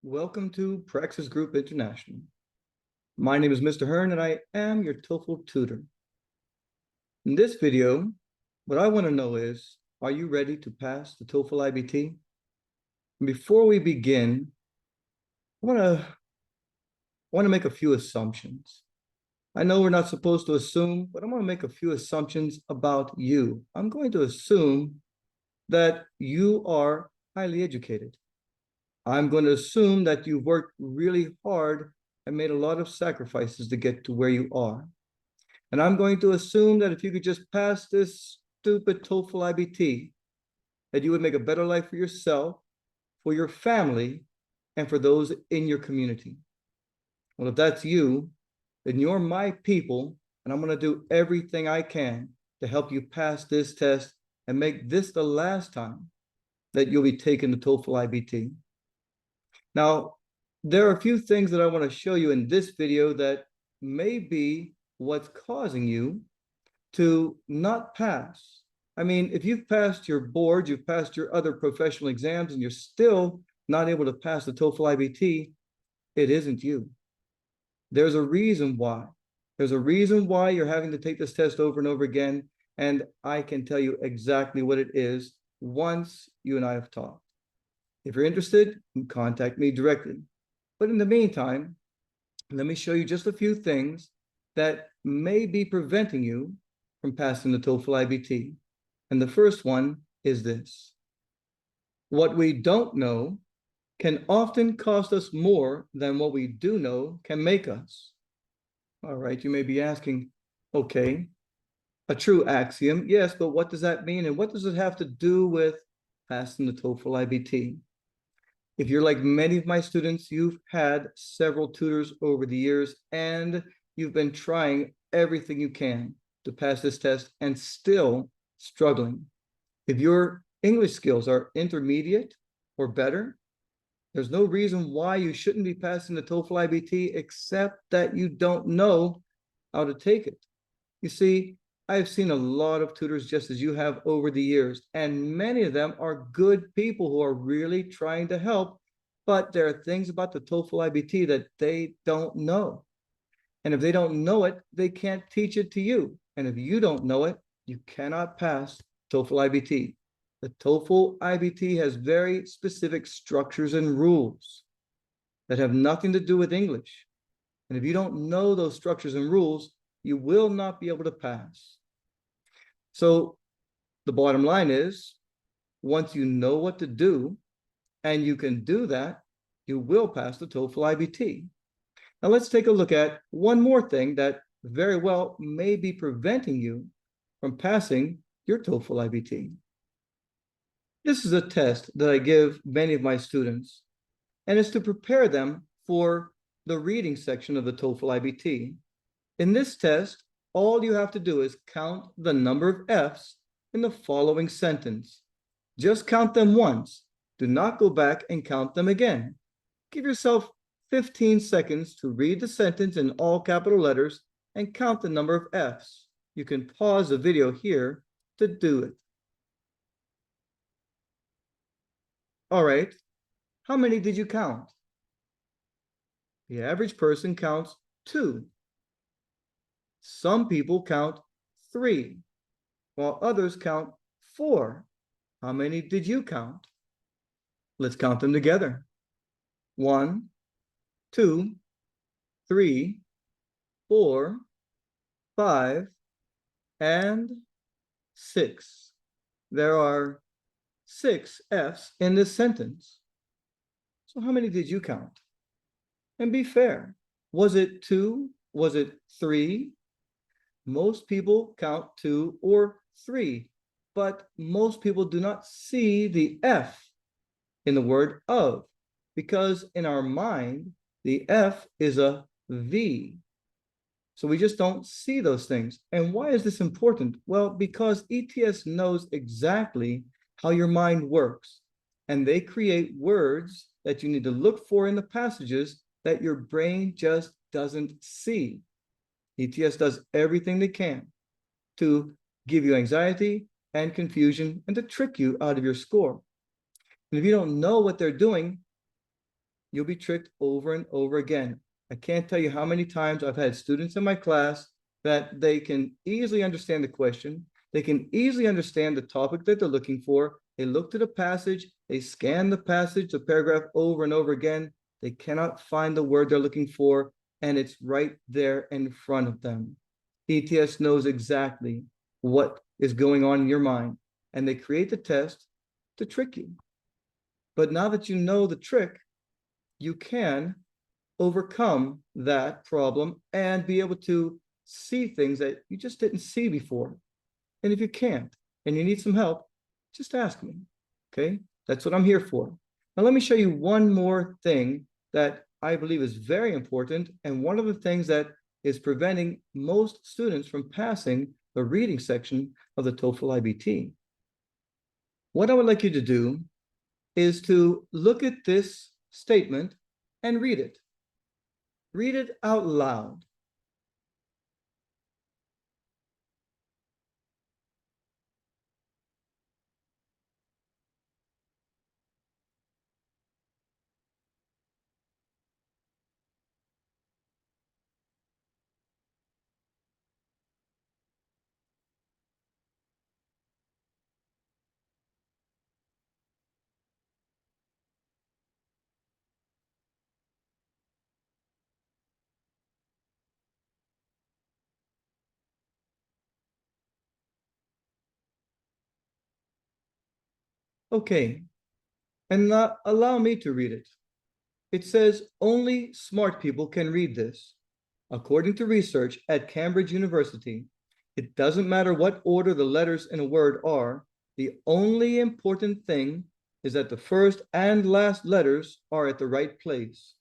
Welcome to Praxis Group International. My name is Mr. HEARN and I am your TOEFL tutor. In this video, what I want to know is, are you ready to pass the TOEFL iBT? Before we begin, I want to make a few assumptions. I know we're not supposed to assume, but I'm going to make a few assumptions about you. I'm going to assume that you are highly educated. I'm going to assume that you've worked really hard and made a lot of sacrifices to get to where you are. And I'm going to assume that if you could just pass this stupid TOEFL iBT, that you would make a better life for yourself, for your family, and for those in your community. Well, if that's you, then you're my people, and I'm going to do everything I can to help you pass this test and make this the last time that you'll be taking the TOEFL iBT. Now, there are a few things that I want to show you in this video that may be what's causing you to not pass. I mean, if you've passed your board, you've passed your other professional exams, and you're still not able to pass the TOEFL iBT, it isn't you. There's a reason why. There's a reason why you're having to take this test over and over again, and I can tell you exactly what it is once you and I have talked. If you're interested, contact me directly. But in the meantime, let me show you just a few things that may be preventing you from passing the TOEFL iBT. And the first one is this. What we don't know can often cost us more than what we do know can make us. All right, you may be asking, okay, a true axiom, yes, but what does that mean? And what does it have to do with passing the TOEFL iBT? If you're like many of my students, you've had several tutors over the years, and you've been trying everything you can to pass this test and still struggling. If your English skills are intermediate or better, there's no reason why you shouldn't be passing the TOEFL iBT except that you don't know how to take it. You see, I've seen a lot of tutors just as you have over the years, and many of them are good people who are really trying to help, but there are things about the TOEFL iBT that they don't know. And if they don't know it, they can't teach it to you. And if you don't know it, you cannot pass TOEFL iBT. The TOEFL iBT has very specific structures and rules that have nothing to do with English. And if you don't know those structures and rules, you will not be able to pass. So the bottom line is, once you know what to do, and you can do that, you will pass the TOEFL iBT. Now let's take a look at one more thing that very well may be preventing you from passing your TOEFL iBT. This is a test that I give many of my students, and it's to prepare them for the reading section of the TOEFL iBT. In this test, all you have to do is count the number of F's in the following sentence. Just count them once. Do not go back and count them again. Give yourself 15 seconds to read the sentence in all capital letters and count the number of F's. You can pause the video here to do it. All right, how many did you count? The average person counts 2. Some people count 3, while others count 4. How many did you count? Let's count them together. 1, 2, 3, 4, 5, and 6. There are 6 F's in this sentence. So how many did you count? And be fair. Was it 2? Was it 3? Most people count 2 or 3, but most people do not see the F in the word of, because in our mind, the F is a V. So we just don't see those things. And why is this important? Well, because ETS knows exactly how your mind works, and they create words that you need to look for in the passages that your brain just doesn't see. ETS does everything they can to give you anxiety and confusion and to trick you out of your score. And if you don't know what they're doing, you'll be tricked over and over again. I can't tell you how many times I've had students in my class that they can easily understand the question. They can easily understand the topic that they're looking for. They look to the passage, they scan the passage, the paragraph over and over again. They cannot find the word they're looking for, and it's right there in front of them. ETS knows exactly what is going on in your mind, and they create the test to trick you. But now that you know the trick, you can overcome that problem and be able to see things that you just didn't see before. And if you can't and you need some help, just ask me. Okay, that's what I'm here for. Now, let me show you one more thing that I believe is very important, and one of the things that is preventing most students from passing the reading section of the TOEFL iBT. What I would like you to do is to look at this statement and read it. Read it out loud. Okay, and allow me to read it. It says, only smart people can read this. According to research at Cambridge University, it doesn't matter what order the letters in a word are. The only important thing is that the first and last letters are at the right place.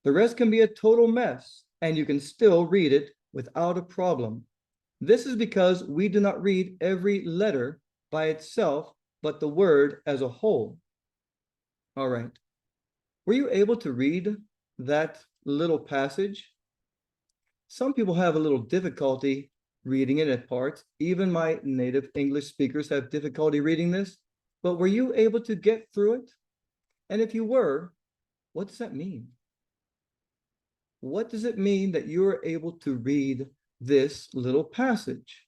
The rest can be a total mess, and you can still read it without a problem. This is because we do not read every letter by itself, but the word as a whole. All right. Were you able to read that little passage? Some people have a little difficulty reading it at parts. Even my native English speakers have difficulty reading this. But were you able to get through it? And if you were, what does that mean? What does it mean that you are able to read this little passage?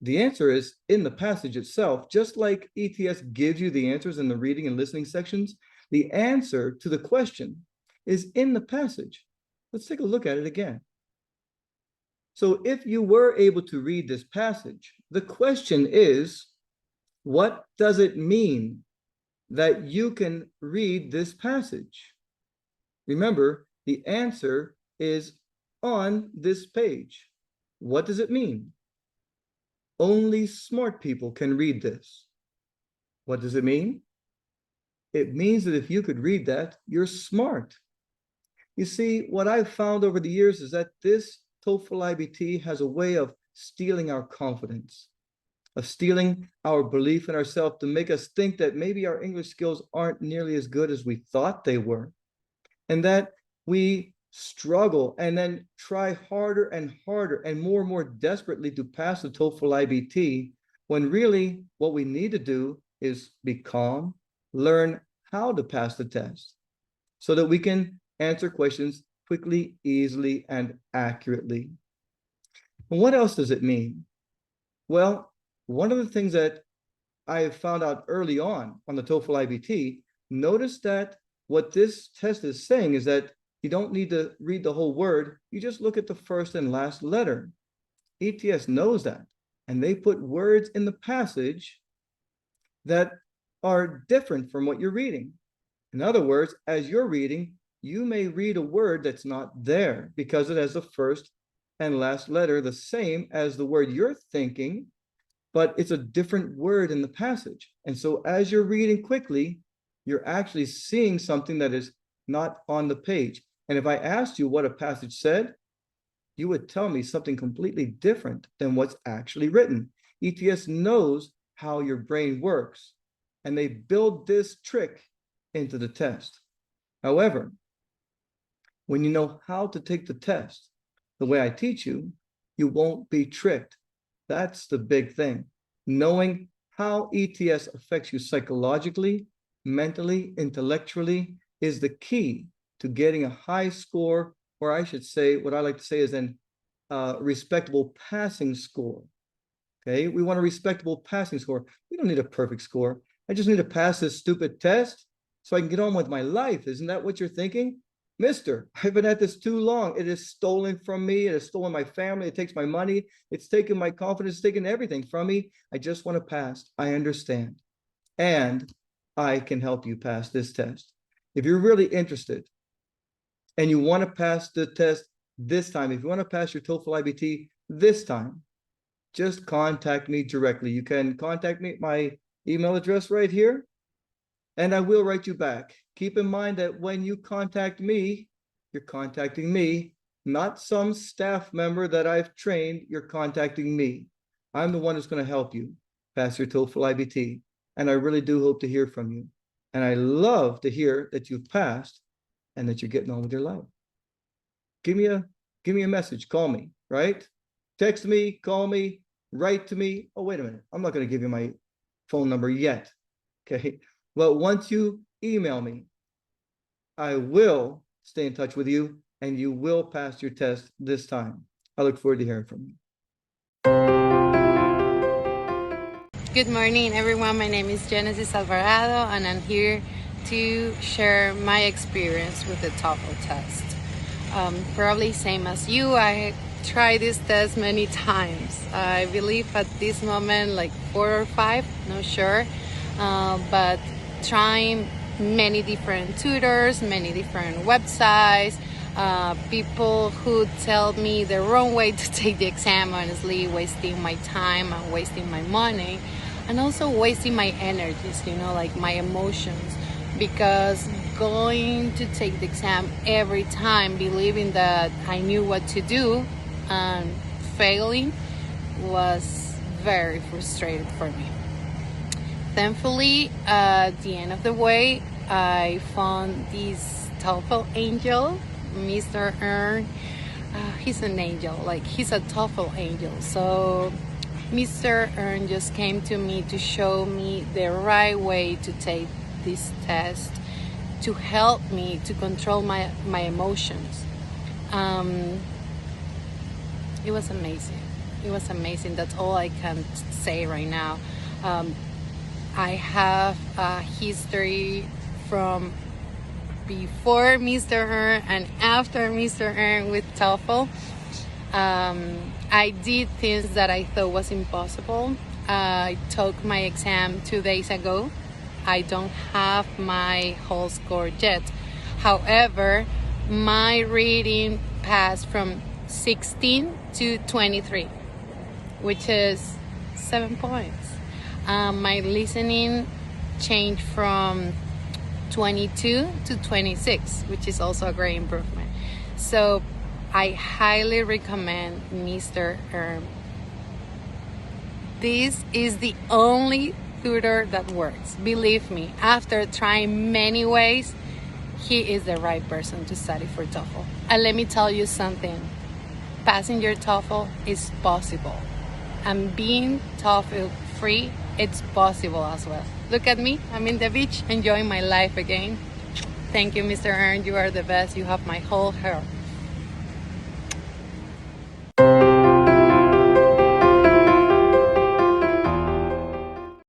The answer is in the passage itself. Just like ETS gives you the answers in the reading and listening sections, the answer to the question is in the passage. Let's take a look at it again. So if you were able to read this passage, the question is, what does it mean that you can read this passage? Remember, the answer is on this page. What does it mean? Only smart people can read this. What does it mean? It means that if you could read that, you're smart. You see, what I've found over the years is that this TOEFL iBT has a way of stealing our confidence, of stealing our belief in ourselves, to make us think that maybe our English skills aren't nearly as good as we thought they were, and that we struggle and then try harder and harder and more desperately to pass the TOEFL iBT, when really what we need to do is be calm, learn how to pass the test so that we can answer questions quickly, easily, and accurately. And what else does it mean? Well, one of the things that I have found out early on the TOEFL iBT, notice that what this test is saying is that you don't need to read the whole word. You just look at the first and last letter. ETS knows that, and they put words in the passage that are different from what you're reading. In other words, as you're reading, you may read a word that's not there because it has the first and last letter the same as the word you're thinking, but it's a different word in the passage. And so as you're reading quickly, you're actually seeing something that is not on the page. And if I asked you what a passage said, you would tell me something completely different than what's actually written. ETS knows how your brain works, and they build this trick into the test. However, when you know how to take the test the way I teach you, you won't be tricked. That's the big thing. Knowing how ETS affects you psychologically, mentally, intellectually, is the key to getting a high score, or I should say, what I like to say is an respectable passing score. Okay, we want a respectable passing score. We don't need a perfect score. I just need to pass this stupid test so I can get on with my life. Isn't that what you're thinking? Mister, I've been at this too long. It is stolen from me. It has stolen my family. It takes my money. It's taken my confidence, it's taken everything from me. I just want to pass. I understand. And I can help you pass this test. If you're really interested and you want to pass the test this time, if you want to pass your TOEFL iBT this time, just contact me directly. You can contact me at my email address right here, and I will write you back. Keep in mind that when you contact me, you're contacting me, not some staff member that I've trained. You're contacting me. I'm the one who's going to help you pass your TOEFL iBT, and I really do hope to hear from you. And I love to hear that you've passed and that you're getting on with your life. Give me a message. Call me, right? Text me, call me, write to me. Oh, wait a minute. I'm not going to give you my phone number yet. Okay. But once you email me, I will stay in touch with you and you will pass your test this time. I look forward to hearing from you. Good morning, everyone. My name is Genesis Alvarado, and I'm here to share my experience with the TOEFL test. Probably same as you, I tried this test many times. I believe at this moment like 4 or 5, not sure, but trying many different tutors, many different websites, people who tell me the wrong way to take the exam, honestly wasting my time and wasting my money, and also wasting my energies, like my emotions, because going to take the exam every time believing that I knew what to do and failing was very frustrating for me. Thankfully, at the end of the way, I found this TOEFL angel, Mr. HEARN. He's an angel, like he's a TOEFL angel. So Mr. HEARN just came to me to show me the right way to take this test, to help me to control my emotions. It was amazing. It was amazing. That's all I can say right now. I have a history from before Mr. HEARN and after Mr. HEARN with TOEFL. I did things that I thought was impossible. I took my exam 2 days ago. I don't have my whole score yet. However, my reading passed from 16 to 23, which is 7 points. My listening changed from 22 to 26, which is also a great improvement. So I highly recommend Mr. HEARN. This is the only tutor that works. Believe me, after trying many ways, he is the right person to study for TOEFL. And let me tell you something, passing your TOEFL is possible. And being TOEFL free, it's possible as well. Look at me, I'm in the beach enjoying my life again. Thank you, Mr. HEARN, you are the best. You have my whole heart.